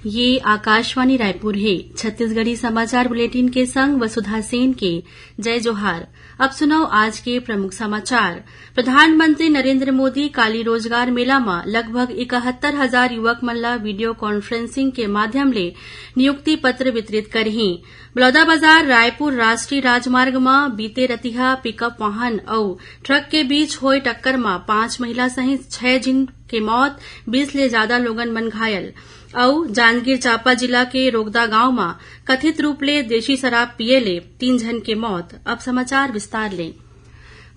ये आकाशवाणी रायपुर है। छत्तीसगढ़ी समाचार बुलेटिन के संग वसुधा सेन के जय जोहार। अब सुनाओ आज के प्रमुख समाचार। प्रधानमंत्री नरेंद्र मोदी काली रोजगार मेला में लगभग 71,000 युवक मन ला वीडियो कॉन्फ्रेंसिंग के माध्यम ले नियुक्ति पत्र वितरित करही। बलौदाबाजार रायपुर राष्ट्रीय राजमार्ग में बीते रतिहा पिकअप वाहन और ट्रक के बीच होए टक्कर में 5 महिला सहित 6 जन के मौत, 20 ले ज्यादा लोगन मन घायल। और जांजगीर चांपा जिला के रोगदा गांव में कथित रूप ले देशी शराब पिए ले 3 जन के मौत। अब समाचार विस्तार ले।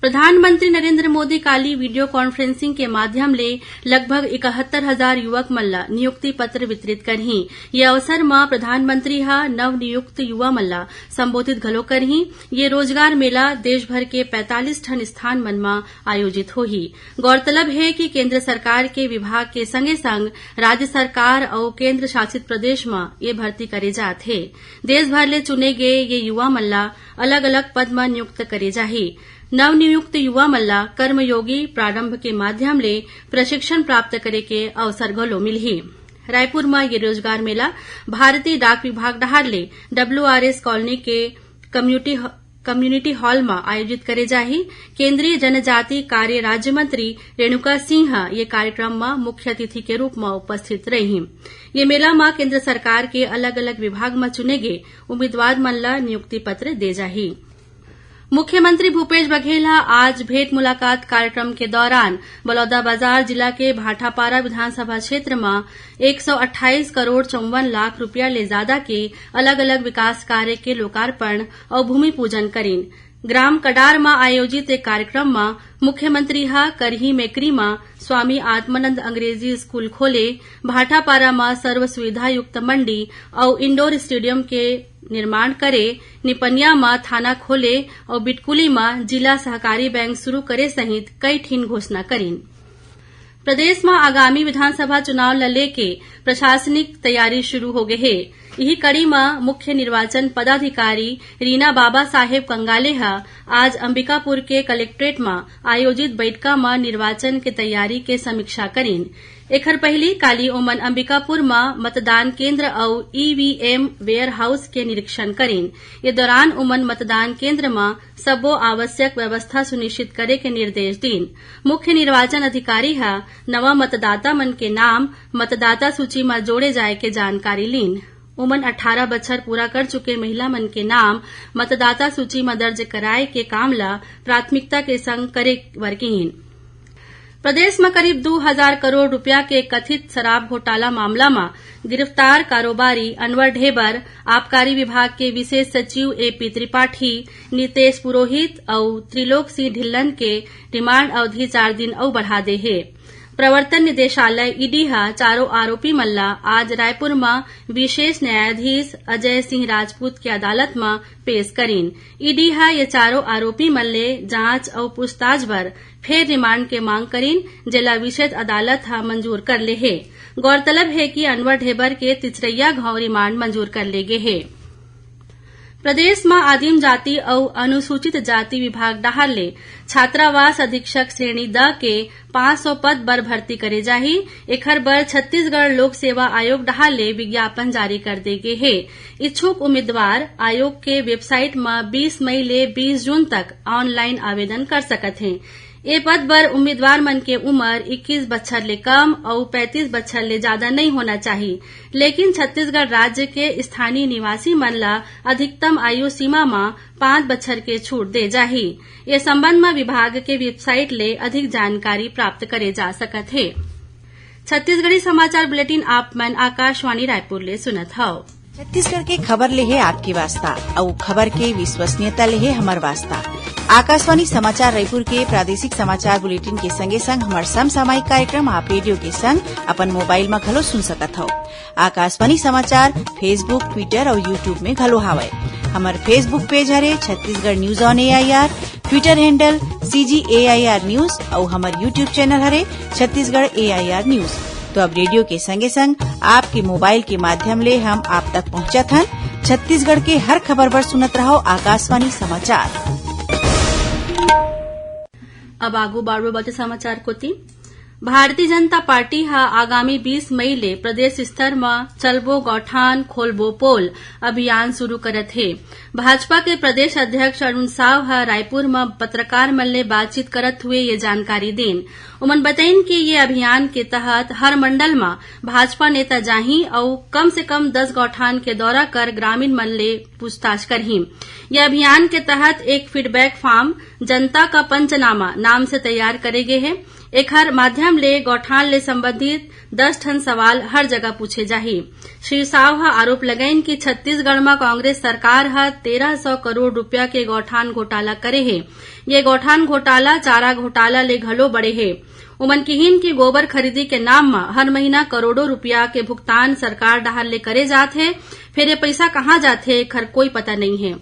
प्रधानमंत्री नरेंद्र मोदी काली वीडियो कॉन्फ्रेंसिंग के माध्यम ले लगभग 71,000 युवक मन ला नियुक्ति पत्र वितरित करही। ये अवसर में प्रधानमंत्री हा नव नियुक्त युवा मन ला संबोधित घलो करही। ये रोजगार मेला देश भर के 45 ठन स्थान मन में आयोजित होही। गौरतलब है कि केंद्र सरकार के विभाग के संगे संग राज्य सरकार और केंद्र शासित प्रदेश में ये भर्ती करे जात है। देश भर ले चुने गए ये युवा मन ला अलग अलग पद में नियुक्त करे जाही। नवनियुक्त युवा मन ला कर्मयोगी प्रारंभ के माध्यम ले प्रशिक्षण प्राप्त करे के अवसर घलो मिलही। रायपुर में ये रोजगार मेला भारतीय डाक विभाग डहार ले WRS कॉलोनी के कम्युनिटी हॉल में आयोजित करे जाही। केंद्रीय जनजाति कार्य राज्य मंत्री रेणुका सिंह ये कार्यक्रम में मुख्य अतिथि के रूप में उपस्थित रही। ये मेला में केंद्र सरकार के अलग अलग विभाग में चुने गए उम्मीदवार मन ला नियुक्ति पत्र दे जाही। मुख्यमंत्री भूपेश बघेल आज भेंट मुलाकात कार्यक्रम के दौरान बलौदाबाजार जिला के भाटापारा विधानसभा क्षेत्र में 128 करोड़ 54 लाख रुपया ले ज्यादा के अलग अलग विकास कार्य के लोकार्पण और भूमि पूजन करीन। ग्राम कडार में आयोजित एक कार्यक्रम में मुख्यमंत्री करही मेकरी में स्वामी आत्मानंद अंग्रेजी स्कूल खोले, भाटापारा में सर्व सुविधा युक्त मंडी और इंडोर स्टेडियम के निर्माण करे, निपनिया में थाना खोले और बिटकुली में जिला सहकारी बैंक शुरू करे सहित कई ठीन घोषणा करीन। प्रदेश में आगामी विधानसभा चुनाव ल लेके प्रशासनिक तैयारी शुरू हो गई है। यही कड़ी में मुख्य निर्वाचन पदाधिकारी रीना बाबा साहेब कंगाले आज अंबिकापुर के कलेक्ट्रेट में आयोजित बैठका में निर्वाचन के तैयारी के समीक्षा करीन। एखर पहली काली ओमन अंबिकापुर में मतदान केंद्र और EVM वेयर हाउस के निरीक्षण करीन। ये दौरान ओमन मतदान केंद्र में सबो आवश्यक व्यवस्था सुनिश्चित करे के निर्देश दीन। मुख्य निर्वाचन अधिकारी नवा मतदाता मन के नाम मतदाता सूची में जोड़े जाए के जानकारी लीन। ओमन 18 बछर पूरा कर चुके महिला मन के नाम मतदाता सूची में दर्ज कराए के काम ला प्राथमिकता के संग करे वर्कीहीन। प्रदेश में करीब 2,000 करोड़ रुपया के कथित शराब घोटाला मामला में गिरफ्तार कारोबारी अनवर ढेबर, आबकारी विभाग के विशेष सचिव AP त्रिपाठी, नितेश पुरोहित और त्रिलोक सिंह ढिल्लन के रिमांड अवधि 4 दिन और बढ़ा दे है। प्रवर्तन निदेशालय ED चारों आरोपी मल्ला आज रायपुर में विशेष न्यायाधीश अजय सिंह राजपूत की अदालत में पेश करीन। ED ये चारों आरोपी मल्ले जांच और पूछताछ पर फिर रिमांड के मांग करीन, जिला विशेष अदालत मंजूर कर ले है। गौरतलब है कि अनवर ढेबर के तिचरैया गांव रिमांड मंजूर कर ले गए है। प्रदेश में आदिम जाति और अनुसूचित जाति विभाग डहार ले छात्रावास अधीक्षक श्रेणी द के 500 पद बर भर्ती करे जाही। एखर बर छत्तीसगढ़ लोक सेवा आयोग डहार ले विज्ञापन जारी कर दे गे है। इच्छुक उम्मीदवार आयोग के वेबसाइट में 20 मई ले 20 जून तक ऑनलाइन आवेदन कर सकत हैं। ए पद पर उम्मीदवार मन के उम्र 21 बछर ले कम और 35 बछर ले ज्यादा नहीं होना चाहिए, लेकिन छत्तीसगढ़ राज्य के स्थानीय निवासी मन ला अधिकतम आयु सीमा में 5 बछर के छूट दे जाही। ये संबंध में विभाग के वेबसाइट ले अधिक जानकारी प्राप्त करे जा सकत है। छत्तीसगढ़ी समाचार बुलेटिन आप मन आकाशवाणी रायपुर ले सुनत हव। छत्तीसगढ़ के खबर ले है आपकी वास्ता और खबर के विश्वसनीयता ले है हमार वास्ता। आकाशवाणी समाचार रायपुर के प्रादेशिक समाचार बुलेटिन के संगे संग हमार समसामयिक कार्यक्रम आप रेडियो के संग अपन मोबाइल में घलो सुन सकत हो। आकाशवाणी समाचार फेसबुक, ट्विटर और यूट्यूब में घलो हावय। हमार फेसबुक पेज हरे Chhattisgarh news on AIR, Twitter handle CGAIR news और हमार यूट्यूब चैनल हरे छत्तीसगढ़ AIR न्यूज। तो अब रेडियो के संगे संग आपके मोबाइल के माध्यम ले हम आप तक पहुंचत हन। छत्तीसगढ़ के हर खबर पर सुनत रहो आकाशवाणी समाचार। अब आगू बाड़ो बाते समाचार कोती। भारतीय जनता पार्टी ह आगामी 20 मई ले प्रदेश स्तर म चलबो गौठान खोलबो पोल अभियान शुरू करत हे। भाजपा के प्रदेश अध्यक्ष अरुण साव ह रायपुर में पत्रकार मन ले बातचीत करत हुए ये जानकारी देन। उमन बताइन कि ये अभियान के तहत हर मंडल में भाजपा नेता जाही और कम से कम 10 गौठान के दौरा कर ग्रामीण मन ले पूछताछ करही। यह अभियान के तहत एक फीडबैक फॉर्म जनता का पंचनामा नाम से तैयार करे गे है। एखर माध्यम ले गौठान ले संबंधित 10 ठन सवाल हर जगह पूछे जाही। श्री साव ह आरोप लगाइन कि छत्तीसगढ़ में कांग्रेस सरकार ह 1300 करोड़ रुपया के गौठान घोटाला करे हे। ये गौठान घोटाला चारा घोटाला ले घलो बड़े हे। उमन किहिन की गोबर खरीदी के नाम में हर महीना करोड़ों रुपया के भुगतान सरकार डाहर ले करे जात है। फिर ये पैसा कहाँ जाथे खर कोई पता नहीं है।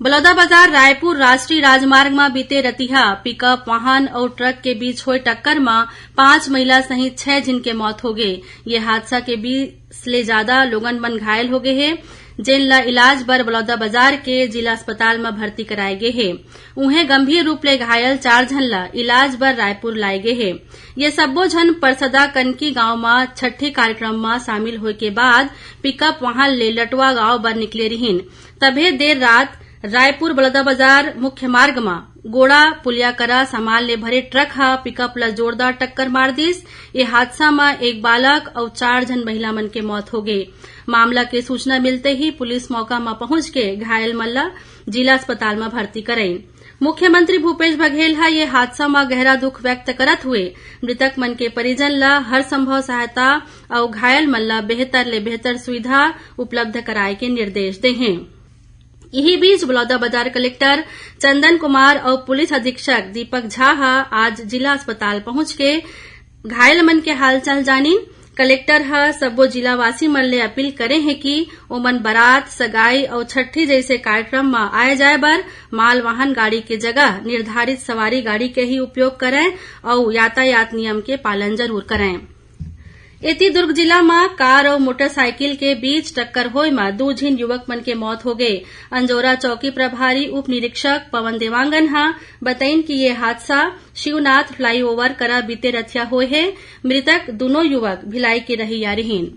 बलौदाबाजार रायपुर राष्ट्रीय राजमार्ग में बीते रतिहा पिकअप वाहन और ट्रक के बीच हुए टक्कर में 5 महिला सहित 6 जन के मौत हो गए। ये हादसा के 20 ले ज्यादा लोगन मन घायल हो गए हैं, जिन ला इलाज बर बलौदाबाजार के जिला अस्पताल में भर्ती कराए गए हैं। उन्हें गंभीर रूप ले घायल 4 जन ला इलाज बर रायपुर लाए गए हैं। ये सब्बो जन परसदा कनकी गांव में छठे कार्यक्रम में शामिल होए के बाद पिकअप वाहन ले लटवा गांव बर निकले रहीन। तभे देर रात रायपुर बलौदाबाजार मुख्य मार्ग में गोड़ा पुलिया करा सामान ले भरे ट्रक ह पिकअप ला जोरदार टक्कर मार दिस। ये हादसा में एक बालक और 4 जन महिला मन के मौत हो गए। मामला के सूचना मिलते ही पुलिस मौका में पहुंच के घायल मन ला जिला अस्पताल में भर्ती कराई। मुख्यमंत्री भूपेश बघेल ह ये हादसा में गहरा दुख व्यक्त करत हुए मृतक मन के परिजन ला हर संभव सहायता और घायल मन ला बेहतर ले बेहतर सुविधा उपलब्ध कराए के निर्देश दे हैं। यही बीच बलौदाबाजार कलेक्टर चंदन कुमार और पुलिस अधीक्षक दीपक झा आज जिला अस्पताल पहुंच के घायल मन के हालचाल जानी। कलेक्टर सबो जिलावासी मन ले अपील करे हैं कि ओमन बारात सगाई और छठी जैसे कार्यक्रम में आए जाए बर माल वाहन गाड़ी के जगह निर्धारित सवारी गाड़ी के ही उपयोग करें और यातायात नियम के पालन जरूर करें। इति दुर्ग जिला में कार और मोटरसाइकिल के बीच टक्कर होए में 2 झिन युवक मन के मौत हो गए। अंजोरा चौकी प्रभारी उप निरीक्षक पवन देवांगन बताइन कि ये हादसा शिवनाथ फ्लाईओवर करा बीते रथिया होए है। मृतक दोनों युवक भिलाई के रहिया रहीन।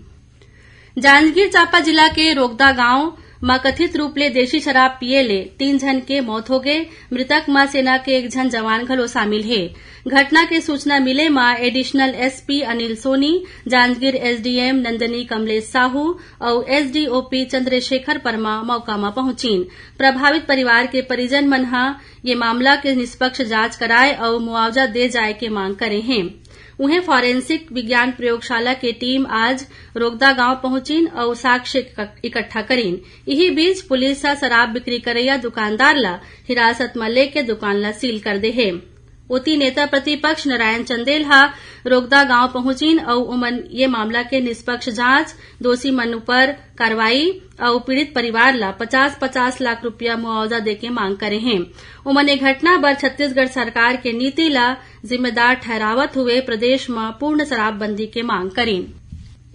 जांजगीर चांपा जिला के रोगदा गांव मां कथित रूप ले देशी शराब पिए ले 3 जन के मौत हो गए। मृतक मां सेना के 1 जन जवान घलो शामिल है। घटना के सूचना मिले मां additional SP Anil Soni, Janjgir SDM Nandini Kamlesh Sahu और एसडीओपी चंद्रशेखर परमा मौका में पहुंचीन। प्रभावित परिवार के परिजन मन ये मामला के निष्पक्ष जांच कराए और मुआवजा दे जाए के मांग करे हैं। उन्हें फॉरेंसिक विज्ञान प्रयोगशाला की टीम आज रोगदा गांव पहुंचीन और साक्ष्य इकट्ठा करीन। यही बीच पुलिस शराब बिक्री करैया दुकानदार ला हिरासत में लेके दुकान ला सील कर दे है। उती नेता प्रतिपक्ष नारायण चंदेल रोगदा गांव पहुंचीन और उमन ये मामला के निष्पक्ष जांच, दोषी मन पर कार्रवाई और पीड़ित परिवार ला 50-50 लाख रुपया मुआवजा दे के मांग करे हैं। उमन ये घटना पर छत्तीसगढ़ सरकार के नीति ला जिम्मेदार ठहरावत हुए प्रदेश में पूर्ण शराबबंदी के मांग करीन।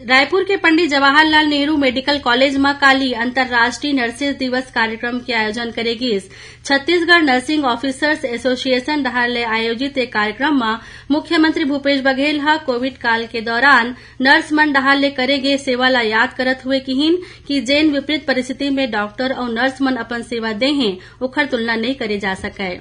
रायपुर के पंडित जवाहरलाल नेहरू मेडिकल कॉलेज में काली अंतर्राष्ट्रीय नर्सेज दिवस कार्यक्रम के आयोजन करेगी। छत्तीसगढ़ नर्सिंग ऑफिसर्स एसोसिएशन डहार ले आयोजित एक कार्यक्रम में मुख्यमंत्री भूपेश बघेल कोविड काल के दौरान नर्स मन डहार ले करे गे सेवा ला याद करत हुए किहिन कि जेन विपरीत परिस्थिति में डॉक्टर और नर्स मन अपन सेवा दे हैं ओखर तुलना नहीं करे जा सके।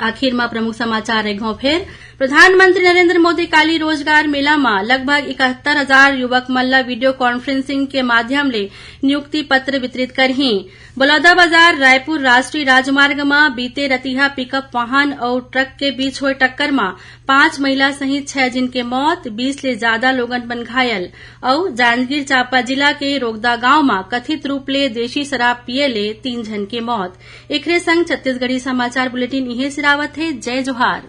आखिर में प्रमुख समाचार एक फिर प्रधानमंत्री नरेंद्र मोदी काली रोजगार मेला में लगभग 71,000 युवक मन ला वीडियो कॉन्फ्रेंसिंग के माध्यम ले नियुक्ति पत्र वितरित करही। बलौदाबाजार रायपुर राष्ट्रीय राजमार्ग में बीते रतिहा पिकअप वाहन और ट्रक के बीच हुए टक्कर में 5 महिला सहित 6 जन के मौत, 20 ले ज्यादा लोगन बन घायल और जांजगीर चांपा जिला के रोगदा गांव में कथित रूप ले देशी शराब पिए ले 3 जन के मौत। एकरे संग छत्तीसगढ़ी समाचार बुलेटिन इहे सिरावत है। जय जोहार।